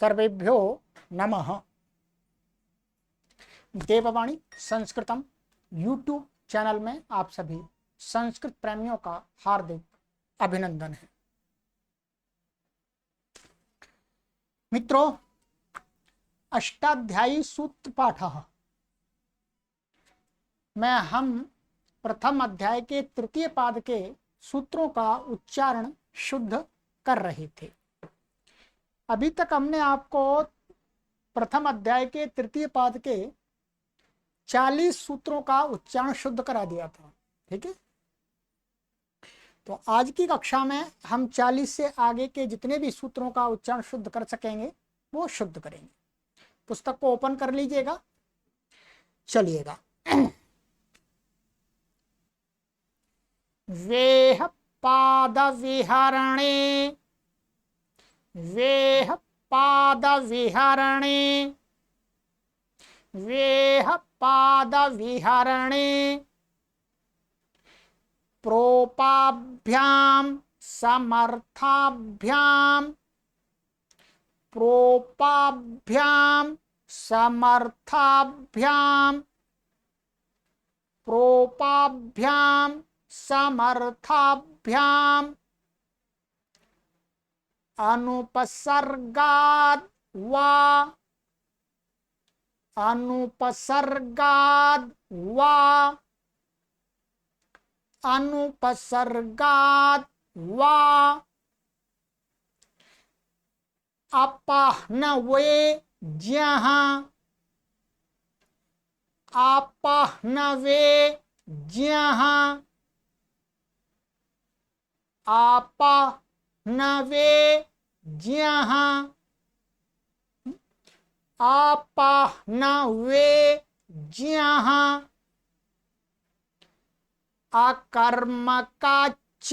सर्वेभ्यो नमः। देववाणी संस्कृतम YouTube channel में आप सभी संस्कृत प्रेमियों का हार्दिक अभिनंदन है। मित्रों, अष्टाध्यायी सूत्र पाठ में हम प्रथम अध्याय के तृतीय पाद के सूत्रों का उच्चारण शुद्ध कर रहे थे। अभी तक हमने आपको प्रथम अध्याय के तृतीय पाद के 40 सूत्रों का उच्चारण शुद्ध करा दिया था। ठीक है, तो आज की कक्षा में हम 40 से आगे के जितने भी सूत्रों का उच्चारण शुद्ध कर सकेंगे वो शुद्ध करेंगे। पुस्तक को ओपन कर लीजिएगा, चलिएगा। वेह पाद विहरणे, वेह पाद विहरणे, वेह पाद विहरणे, प्रोपाभ्याम समर्थाभ्याम, प्रोपाभ्याम समर्थाभ्याम, प्रोपाभ्याम समर्थाभ्याम, अनुपसर्गाद वा, अनुपसर्गाद वा, अनुपसर्गाद वा, अपह्नवे जहाँ, अपह्नवे जहाँ, अपह्नवे जहाँ, अपह्नवे जहाँ, अकर्मकाच,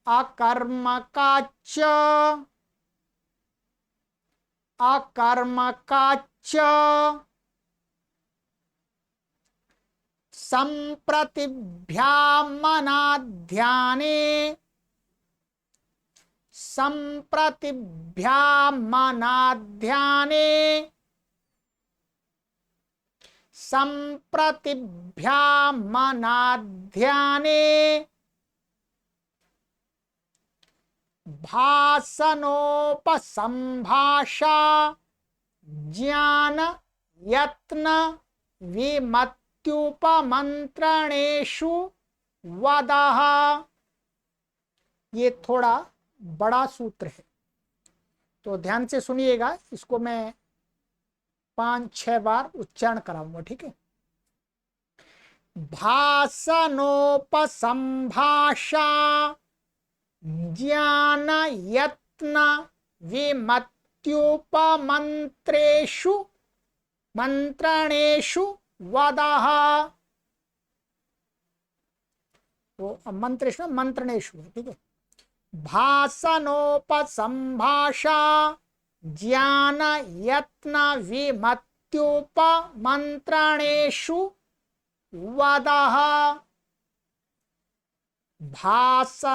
अकर्मकाच, अकर्मकाच, संप्रतिभ्यामनाध्याने, संप्रतिभ्यामनाध्याने, संप्रतिभ्यामनाध्याने, भाषणोपसंभाषा ज्ञान यत्न विमत्युपमंत्रणेषु वदः। ये थोड़ा बड़ा सूत्र है तो ध्यान से सुनिएगा, इसको मैं 5-6 बार उच्चारण कराऊंगा। ठीक है, भाषणोपसंभाषा ज्ञान यत्न विमत्युपमंत्रेषु मंत्रणेषु वदः। वो मंत्रेषु मंत्रणेषु है। ठीक है, भाषणोपसंभाषा ज्ञान यत्न विमत्युपमंत्रणेषु वदः। भाषणोपसंभाषा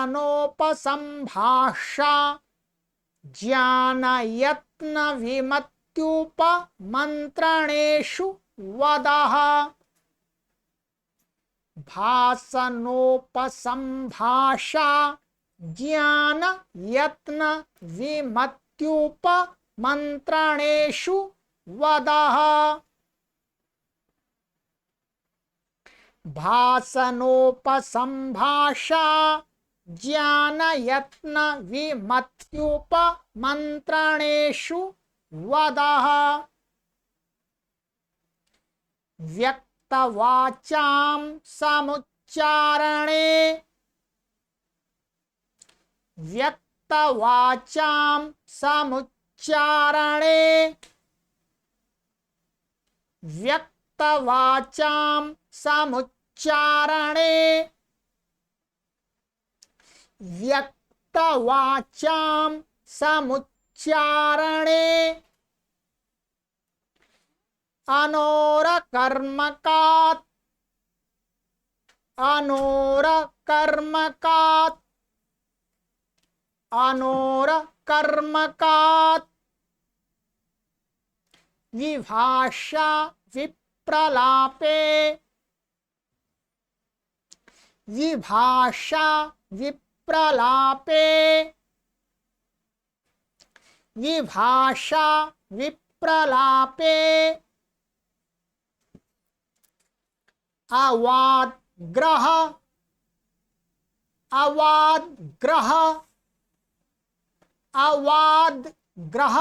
ज्ञान यत्न विमत्युपमंत्रणेषु वदः। भाषणोपसंभाषा ज्ञान यत्न विमत्युपमंत्रणेषु वदः। भाषणोपसंभाषा ज्ञान यत्न विमत्युपमंत्रणेषु वदः। व्यक्तवाचां समुच्चारणे, व्यक्तवाचां समुच्चारणे, व्यक्तवाचां समुच्चारणे, व्यक्तवाचां समुच्चारणे, अनोरकर्मकात्, अनोरकर्मकात्, अनोर सकर्मकात् विभाषा विप्रलापे विभाषा विप्रलापे विभाषा विप्रलापे अवाद्ग्रह अवाद्ग्रह अवाद्ग्रह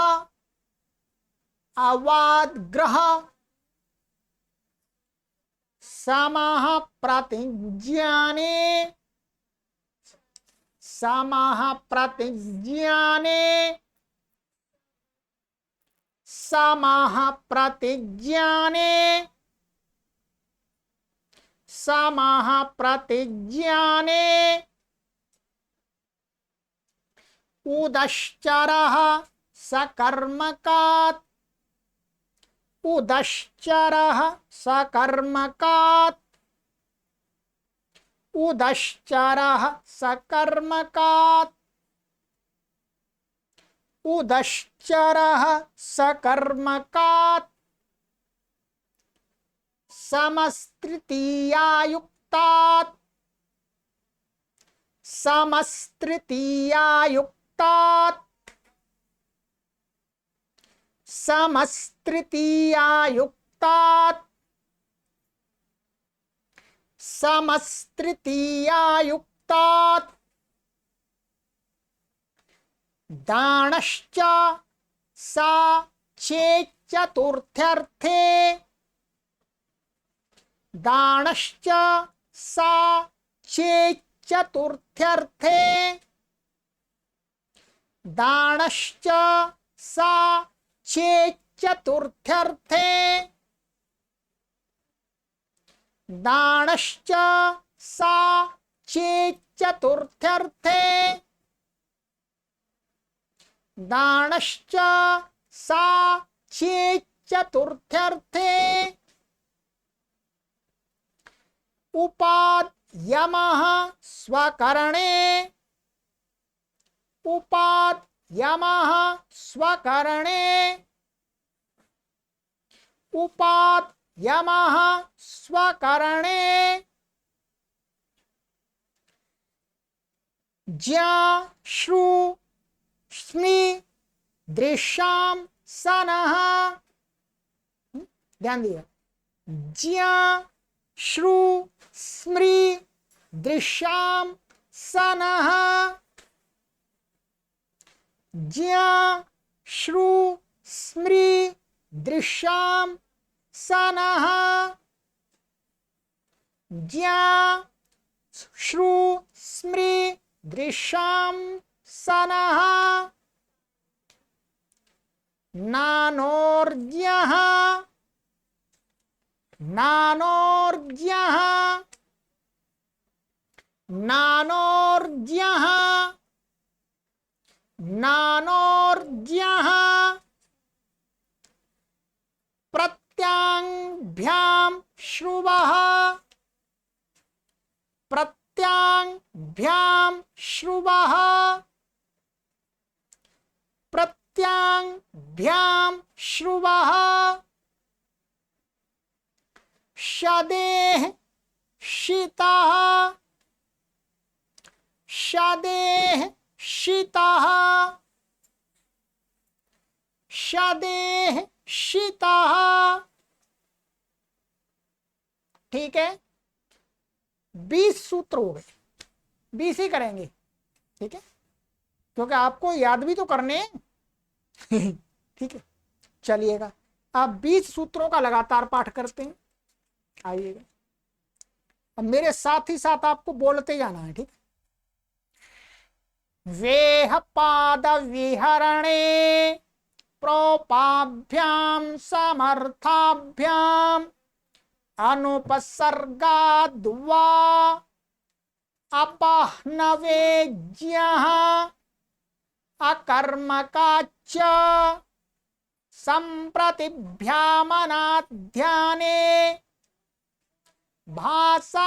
अवाद्ग्रह समः प्रतिज्ञाने समः प्रतिज्ञाने समः प्रतिज्ञाने समः प्रतिज्ञाने उदश्चरः सकर्मकात् उदश्चरः सकर्मकात् उदश्चरः सकर्मकात् उदश्चरः सकर्मकात् समस्तृतीयायुक्तात् समस्तृतीयायुक्तात् समस्तृतीयायुक्तात् समस्तृतीयायुक्तात् दानश्च सा चेच्चतुर्थ्यर्थे दानश्च सा चेच्चतुर्थ्यर्थे दानश्च सा चेच्चतुर्थ्यर्थे दानश्च सा चेच्चतुर्थ्यर्थे दानश्च सा चेच्चतुर्थ्यर्थे उपाद्यमः स्वकरणे उपाद्यमः स्वकरणे उपाद्यमः स्वकरणे ज्ञा श्रु स्मि दृश्याम सनः ध्यान दिए ज्ञा श्रु स्मृ दृश्याम सनः ज्ञा श्रु स्मृ दृश्याम सनः ज्ञा श्रु स्मृ दृश्याम सनः नानोर्ज्ञः नानोर्ज्ञः नानोर्ज्ञः नानोर्ज्ञः प्रत्याङ्भ्यां श्रुवः प्रत्याङ्भ्यां श्रुवः प्रत्याङ्भ्यां श्रुवः शदेः शितः शदेः शितः शदेः शितः ठीक है 20 सूत्र हो गए 20 ही करेंगे ठीक है क्योंकि आपको याद भी तो करने हैं ठीक है चलिएगा अब 20 सूत्रों का लगातार पाठ करते हैं आइएगा अब मेरे साथ ही साथ आपको बोलते जाना है ठीक वेह पाद विहरणे प्रोपाभ्याम समर्थाभ्याम अनुपसर्गाद्वा अपह्नवेज्यः अकर्मकाच्च सम्प्रतिभ्यामनाध्याने भाषणोपसंभाषा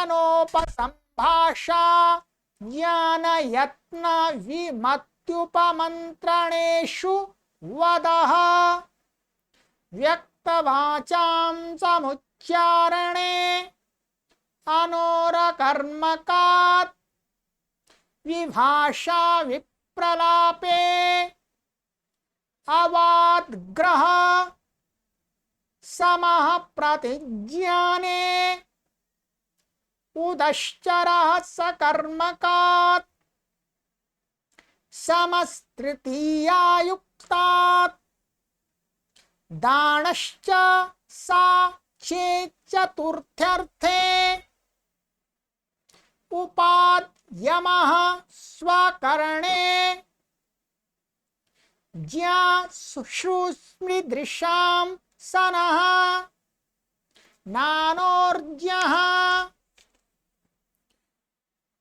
ज्ञान यत्न विमत्त विमत्युपमन्त्रणेषु वदः व्यक्तवाचां समुच्चारणे अनोरकर्मकात् विभाषा विप्रलापे अवाद्ग्रह समः प्रतिज्ञाने उदश्चरः सकर्मकात् समस्तृतीयायुक्तात् दानश्च सा चेच्चतुर्थ्यर्थे उपाद्यमः स्वकरणे ज्ञाश्रुस्मृदृशां सनः नानोर्ज्यः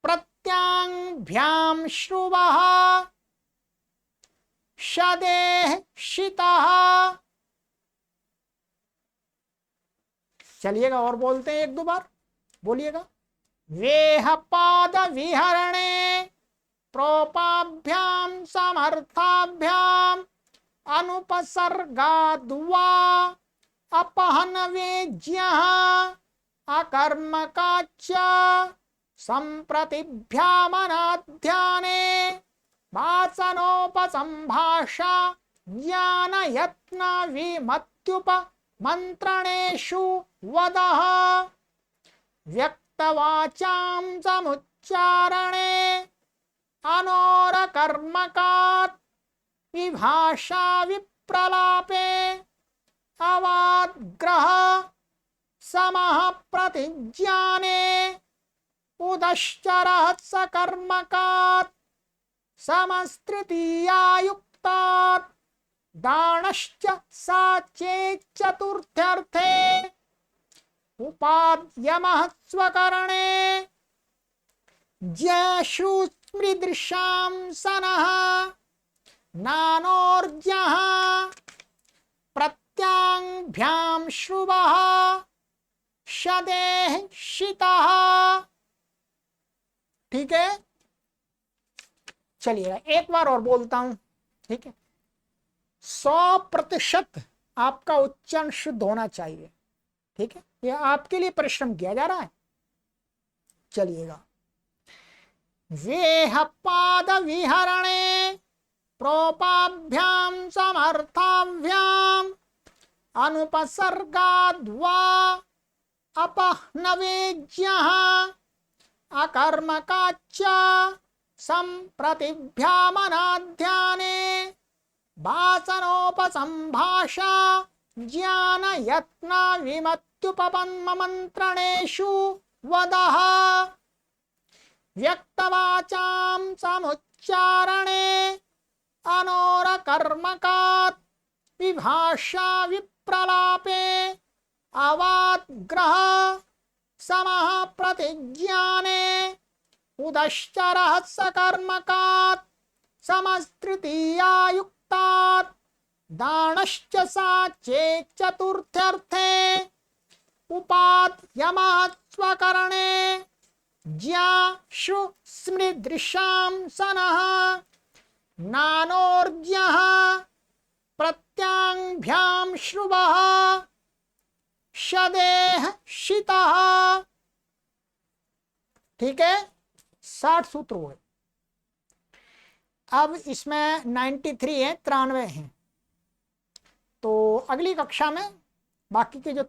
प्रत्यांभ्यां श्रुवः शदेः शितः। चलिएगा और बोलते हैं एक दो बार, बोलिएगा। वेह पाद विहरणे प्रोपाभ्यां समर्थाभ्याम अनुपसर्गाद्वा अपहन वेज्यः अकर्मकाच्च संप्रतिभ्यामनाध्याने वासनोपसंभाषा ज्ञानयत्न विमत्युपमन्त्रणेषु वदः व्यक्तवाचां समुच्चारणे अनोरकर्मकात् विभाषा विप्रलापे अवाद्ग्रह समः प्रतिज्ञाने उदश्चरः सकर्मकात् समस्तृतीयायुक्तात् दानश्च सा चेच्चतुर्थ्यर्थे उपाद्यमः स्वकरणे ज्ञाश्रुस्मृदृशां सनः नानोर्ज्यः प्रत्यांभ्यां श्रुवः शदेः शितः। ठीक है, चलिए एक बार और बोलता हूं। ठीक है, 100% आपका उच्चारण शुद्ध होना चाहिए। ठीक है, यह आपके लिए परिश्रम किया जा रहा है। चलिएगा। वेह पाद विहरणे प्रोपाभ्यां समर्थाभ्याम अनुपसर्गाद्वा अपह्नवेज्यः अकर्मकाच्च संप्रतिभ्यामनाध्याने वासनोपसंभाषा ज्ञानयत्न विमत्युपमन्त्रणेषु वदः व्यक्तवाचां समुच्चारणे अनोरकर्मकात् विभाषा विप्रलापे अवाद्ग्रह समः प्रतिज्ञाने उदश्चरः सकर्मकात् समस्तृतीयायुक्तात् दानश्च सा चेच्चतुर्थ्यर्थे उपाद्यमः स्वकरणे ज्ञाश्रुस्मृदृशां सनः नानोर्ज्यः प्रत्यांभ्यां श्रुवः शदेः शितः। ठीक है, 60 सूत्र हुए। अब इसमें 93 है, 93 हैं। तो अगली कक्षा में बाकी के जो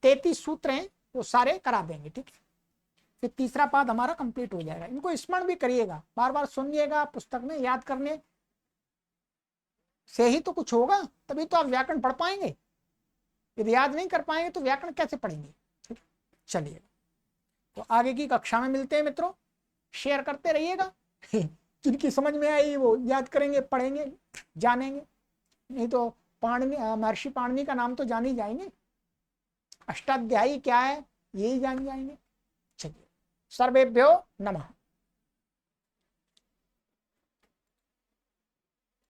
33 सूत्र हैं वो सारे करा देंगे। ठीक है, फिर तीसरा पाद हमारा कंप्लीट हो जाएगा। इनको स्मरण भी करिएगा, बार बार सुनिएगा, पुस्तक में याद करने से ही तो कुछ होगा, तभी तो आप व्याकरण पढ़ पाएंगे। यदि याद नहीं कर पाएंगे तो व्याकरण कैसे पढ़ेंगे। चलिए, तो आगे की कक्षा में मिलते हैं मित्रों। शेयर करते रहिएगा। जिनकी समझ में आई वो याद करेंगे, पढ़ेंगे, जानेंगे। नहीं तो पाणिनि, महर्षि पाणिनि का नाम तो जान ही जाएंगे। अष्टाध्यायी क्या है यही जान जाएंगे। चलिए, सर्वेभ्यो नमः।